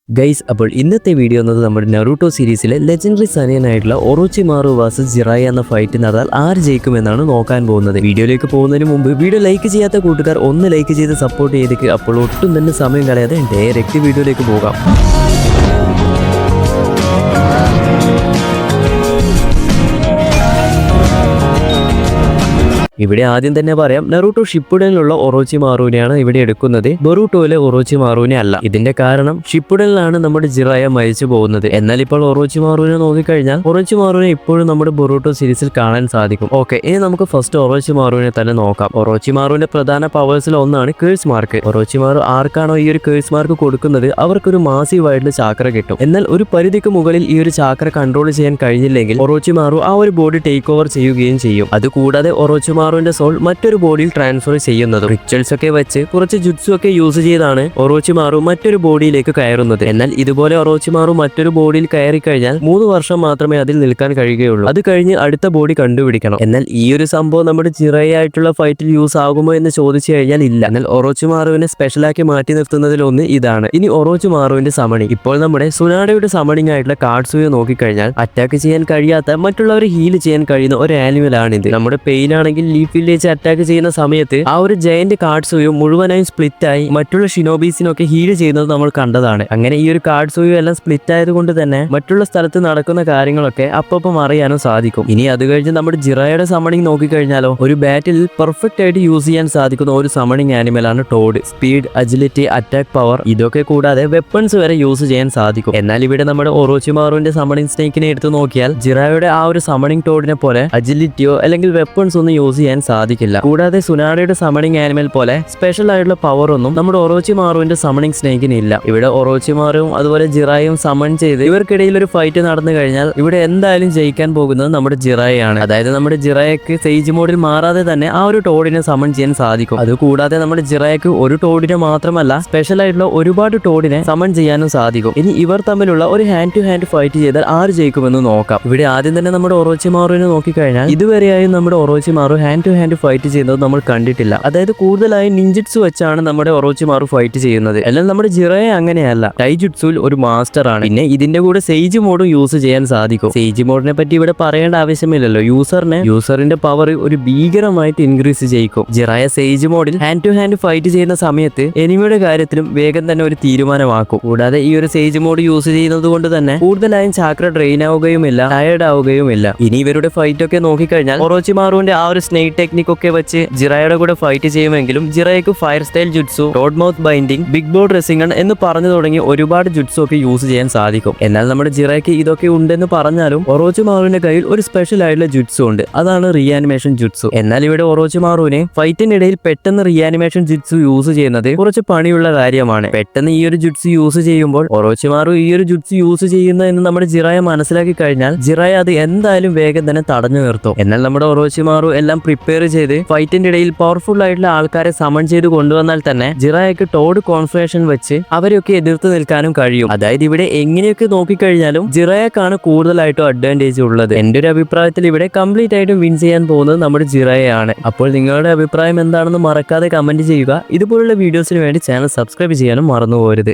Guys, അപ്പോൾ ഇന്നത്തെ video എന്നത് നമ്മുടെ നറൂട്ടോ സീരീസിലെ ലെജൻഡറി സനിയനായിട്ടുള്ള ഒറോച്ചിമാറു വേഴ്സസ് ജിറായ എന്ന ഫൈറ്റ് നടന്നാൽ ആര് ജയിക്കുമെന്നാണ് നോക്കാൻ പോകുന്നത്. വീഡിയോയിലേക്ക് പോകുന്നതിന് മുമ്പ് വീഡിയോ ലൈക്ക് ചെയ്യാത്ത കൂട്ടുകാർ ഒന്ന് ലൈക്ക് ചെയ്ത് സപ്പോർട്ട് ചെയ്തേക്ക്. അപ്പോൾ ഒട്ടും തന്നെ സമയം കളയാതെ ഡയറക്റ്റ് വീഡിയോയിലേക്ക് പോകാം. ഇവിടെ ആദ്യം തന്നെ പറയാം, നറൂട്ടോ ഷിപ്പുഡനിലുള്ള ഒറോച്ചിമാറുവിനെയാണ് ഇവിടെ എടുക്കുന്നത്. ബൊറൂട്ടോയിലെ ഒറോച്ചിമാറുവിനെ അല്ല. ഇതിന്റെ കാരണം ഷിപ്പുഡനിലാണ് നമ്മുടെ ജിറായ മരിച്ചു പോകുന്നത്. എന്നാൽ ഇപ്പോൾ ഒറോച്ചിമാറുവിനെ നോക്കിക്കഴിഞ്ഞാൽ ഒറോച്ചിമാറുവിനെ ഇപ്പോഴും നമ്മുടെ ബൊറൂട്ടോ സീരീസിൽ കാണാൻ സാധിക്കും. ഓക്കെ, ഇനി നമുക്ക് ഫസ്റ്റ് ഒറോച്ചിമാറുവിനെ തന്നെ നോക്കാം. ഒറോച്ചിമാറുവിന്റെ പ്രധാന പവേഴ്സിൽ ഒന്നാണ് കേഴ്സ് മാർക്ക്. ഒറോച്ചിമാറു ആർക്കാണോ ഈ ഒരു കേഴ്സ് മാർക്ക് കൊടുക്കുന്നത് അവർക്കൊരു മാസീവ് ആയിട്ടുള്ള ചാക്ര കിട്ടും. എന്നാൽ ഒരു പരിധിക്ക് മുകളിൽ ഈ ഒരു ചാക്ര കൺട്രോൾ ചെയ്യാൻ കഴിഞ്ഞില്ലെങ്കിൽ ഒറോച്ചിമാറു ആ ഒരു ബോഡി ടേക്ക് ഓവർ ചെയ്യുകയും ചെയ്യും. അതുകൂടാതെ ഒറോച്ചിമാറുവിന്റെ സോൾ മറ്റൊരു ബോഡിയിൽ ട്രാൻസ്ഫർ ചെയ്യുന്നത്. റിച്വൽസ് ഒക്കെ വെച്ച് കുറച്ച് ജുറ്റ്സു ഒക്കെ യൂസ് ചെയ്താണ് ഒറോച്ചിമാറു മറ്റൊരു ബോഡിയിലേക്ക് കയറുന്നത്. എന്നാൽ ഇതുപോലെ ഒറോച്ചിമാറു മറ്റൊരു ബോഡിയിൽ കയറി കഴിഞ്ഞാൽ 3 വർഷം മാത്രമേ അതിൽ നിൽക്കാൻ കഴിയുകയുള്ളൂ. അത് കഴിഞ്ഞ് അടുത്ത ബോഡി കണ്ടുപിടിക്കണം. എന്നാൽ ഈ ഒരു സംഭവം നമ്മുടെ ജിറയായിട്ടുള്ള ഫൈറ്റിൽ യൂസ് ആകുമോ എന്ന് ചോദിച്ചു കഴിഞ്ഞാൽ ഇല്ല. എന്നാൽ ഒറോച്ചിമാറുവിനെ സ്പെഷ്യലാക്കി മാറ്റി നിർത്തുന്നതിലൊന്ന് ഇതാണ്. ഇനി ഒറോച്ചിമാറുവിന്റെ സമണിങ്. ഇപ്പോൾ നമ്മുടെ സുനാഡയുടെ സമണിങ് ആയിട്ടുള്ള കാർഡ്സുയെ നോക്കിക്കഴിഞ്ഞാൽ അറ്റാക്ക് ചെയ്യാൻ കഴിയാത്ത മറ്റുള്ളവരെ ഹീൽ ചെയ്യാൻ കഴിയുന്ന ഒരു ആനിമൽ ആണിത്. നമ്മുടെ പെയിൻ ആണെങ്കിൽ ലീഫ് വില്ലേജ് അറ്റാക്ക് ചെയ്യുന്ന സമയത്ത് ആ ഒരു ജയന്റ് കാർഡ്സുയോ മുഴുവനായും സ്പ്ലിറ്റ് ആയി മറ്റുള്ള ഷിനോബീസിനൊക്കെ ഹീൽ ചെയ്യുന്നത് നമ്മൾ കണ്ടതാണ്. അങ്ങനെ ഈ ഒരു കാർഡ്സുയോ എല്ലാം സ്പ്ലിറ്റ് ആയതുകൊണ്ട് തന്നെ മറ്റുള്ള സ്ഥലത്ത് നടക്കുന്ന കാര്യങ്ങളൊക്കെ അപ്പം അറിയാനും സാധിക്കും. ഇനി അത് കഴിഞ്ഞ് നമ്മുടെ ജിറായുടെ സമണിങ് നോക്കിക്കഴിഞ്ഞാലോ, ഒരു ബാറ്റിൽ പെർഫെക്റ്റ് ആയിട്ട് യൂസ് ചെയ്യാൻ സാധിക്കുന്ന ഒരു സമണിങ് ആനിമലാണ് toad. Speed, agility, attack power ഇതൊക്കെ കൂടാതെ വെപ്പൺസ് വരെ യൂസ് ചെയ്യാൻ സാധിക്കും. എന്നാൽ ഇവിടെ നമ്മുടെ ഒറോച്ചിമാറുവിന്റെ സമണിങ് സ്നേക്കിനെ എടുത്തു നോക്കിയാൽ ജിറായുടെ ആ ഒരു സമണിങ് ടോഡിനെ പോലെ അജിലിറ്റിയോ അല്ലെങ്കിൽ വെപ്പൺസ് ഒന്നും യൂസ് ചെയ്യാൻ സാധിക്കില്ല. കൂടാതെ സുനാഡയുടെ സമണിങ് ആനിമൽ പോലെ സ്പെഷ്യൽ ആയിട്ടുള്ള പവർ ഒന്നും നമ്മുടെ ഒറോച്ചിമാറുവിന്റെ സമണിങ് സ്നേക്കിന് ഇല്ല. ഇവിടെ ഒറോച്ചിമാറും അതുപോലെ ജിറായും സമൺ ചെയ്ത് ഇവർക്കിടയിൽ ഒരു ഫൈറ്റ് നടന്നു കഴിഞ്ഞാൽ ഇവിടെ എന്തായാലും ജയിക്കാൻ പോകുന്നത് നമ്മുടെ ജിറായാണ്. അതായത് നമ്മുടെ ജിറായക്ക് സേജ് മോഡിൽ മാറാതെ തന്നെ ആ ഒരു ടോഡിനെ സമൺ ചെയ്യാൻ സാധിക്കും. അതുകൂടാതെ നമ്മുടെ ജിറായക്ക് ഒരു ടോഡിനെ മാത്രമല്ല സ്പെഷ്യൽ ആയിട്ടുള്ള ഒരുപാട് ടോഡിനെ സമൺ ചെയ്യാനും സാധിക്കും. ഇനി ഇവർ തമ്മിലുള്ള ഒരു ഹാൻഡ് ടു ഹാൻഡ് ഫൈറ്റ് ചെയ്താൽ ആര് ജയിക്കുമെന്ന് നോക്കാം. ഇവിടെ ആദ്യം തന്നെ നമ്മുടെ ഒറോച്ചിമാറുവിനെ നോക്കിക്കഴിഞ്ഞാൽ ഇതുവരെയായും നമ്മുടെ ഒറോച്ചിമാറു ഹാൻഡ് ടു ഹാൻഡ് ഫൈറ്റ് ചെയ്യുന്നത് നമ്മൾ കണ്ടിട്ടില്ല. അതായത് കൂടുതലായി നിഞ്ചിറ്റ്സു വെച്ചാണ് നമ്മുടെ ഒറോച്ചിമാറു ഫൈറ്റ് ചെയ്യുന്നത്. എന്നാൽ നമ്മുടെ ജിറയെ അങ്ങനെയല്ല, ടൈജുട്സുൽ ഒരു മാസ്റ്റർ ആണ്. പിന്നെ ഇതിന്റെ കൂടെ സേജ് മോഡും യൂസ് ചെയ്യാൻ സാധിക്കും. സേജ് മോഡിനെ പറ്റി ഇവിടെ പറയേണ്ട ആവശ്യമില്ലല്ലോ. യൂസറിന്റെ പവർ ഒരു ഭീകരമായിട്ട് ഇൻക്രീസ് ചെയ്യിക്കും. ജിറായ സേജ് മോഡിൽ ഹാൻഡ് ടു ഹാൻഡ് ഫൈറ്റ് ചെയ്യുന്ന സമയത്ത് എനിമിയുടെ കാര്യത്തിലും വേഗം തന്നെ ഒരു തീരുമാനമാക്കും. കൂടാതെ ഈ ഒരു സേജ് മോഡ് യൂസ് ചെയ്യുന്നത് കൊണ്ട് തന്നെ കൂടുതലായും ചാക്ര ഡ്രെയിൻ ആവുകയുമില്ല, ടയർഡ് ആവുകയുമില്ല. ഇനി ഇവരുടെ ഫൈറ്റ് ഒക്കെ നോക്കിക്കഴിഞ്ഞാൽ ഒറോച്ചിമാറുവിന്റെ ആ ഒരു സ്നേക് ടെക്നിക് ഒക്കെ വെച്ച് ജിറായുടെ കൂടെ ഫൈറ്റ് ചെയ്യുമെങ്കിലും ജിറായ്ക്ക് fire style jutsu, toad mouth binding, big ball Rasengan എന്ന് പറഞ്ഞു തുടങ്ങി ഒരുപാട് ജുറ്റ്സു ഒക്കെ യൂസ് ചെയ്യാൻ സാധിക്കും. എന്നാൽ നമ്മുടെ ജിറായ്ക്ക് ഇതൊക്കെ ഉണ്ടെന്ന് പറഞ്ഞാലും ഒറോച്ചിമാറുവിന്റെ കയ്യിൽ ഒരു സ്പെഷ്യൽ ആയിട്ടുള്ള ജുറ്റ്സു ഉണ്ട്. അതാണ് റിയാനിമേഷൻ ജുറ്റ്സു. എന്നാൽ ഇവിടെ ഒറോച്ചിമാറുവിനെ ഫൈറ്റിനിടയിൽ പെട്ടെന്ന് റിയാനിമേഷൻ ജുറ്റ്സു യൂസ് ചെയ്യുന്നത് കുറച്ച് പണിയുള്ള കാര്യമാണ്. പെട്ടെന്ന് ഈ ഒരു ജുറ്റ്സു യൂസ് ചെയ്യുമ്പോൾ ഒറോച്ചിമാറു ഈ ഒരു ജുറ്റ്സു യൂസ് ചെയ്യുന്നത് എന്ന് നമ്മുടെ ജിറായ മനസ്സിലാക്കി കഴിഞ്ഞാൽ ജിറായ അത് എന്തായാലും വേഗം തന്നെ തടഞ്ഞു നിർത്തും. എന്നാൽ നമ്മുടെ ഒറോച്ചിമാറു എല്ലാം പ്രിപ്പയർ ചെയ്ത് ഫൈറ്റിന്റെ ഇടയിൽ പവർഫുൾ ആയിട്ടുള്ള ആൾക്കാരെ സമൺ ചെയ്ത് കൊണ്ടുവന്നാൽ തന്നെ ജിറായക്ക് ടോഡ് കോൺഫിഗറേഷൻ വെച്ച് അവരെയൊക്കെ എതിർത്ത് നിൽക്കാനും കഴിയും. അതായത് ഇവിടെ എങ്ങനെയൊക്കെ നോക്കിക്കഴിഞ്ഞാലും ജിറായക്കാണ് കൂടുതലായിട്ടും അഡ്വാൻറ്റേജ് ഉള്ളത്. എന്റെ ഒരു അഭിപ്രായത്തിൽ ഇവിടെ കംപ്ലീറ്റ് ആയിട്ടും വിൻ ചെയ്യാൻ പോകുന്നത് നമ്മുടെ ജിറായയാണ്. അപ്പോൾ നിങ്ങളുടെ അഭിപ്രായം എന്താണെന്ന് മറക്കാതെ കമന്റ് ചെയ്യുക. ഇതുപോലുള്ള വീഡിയോസിന് വേണ്ടി ചാനൽ സബ്സ്ക്രൈബ് ചെയ്യാനും മറന്നു പോകരുത്.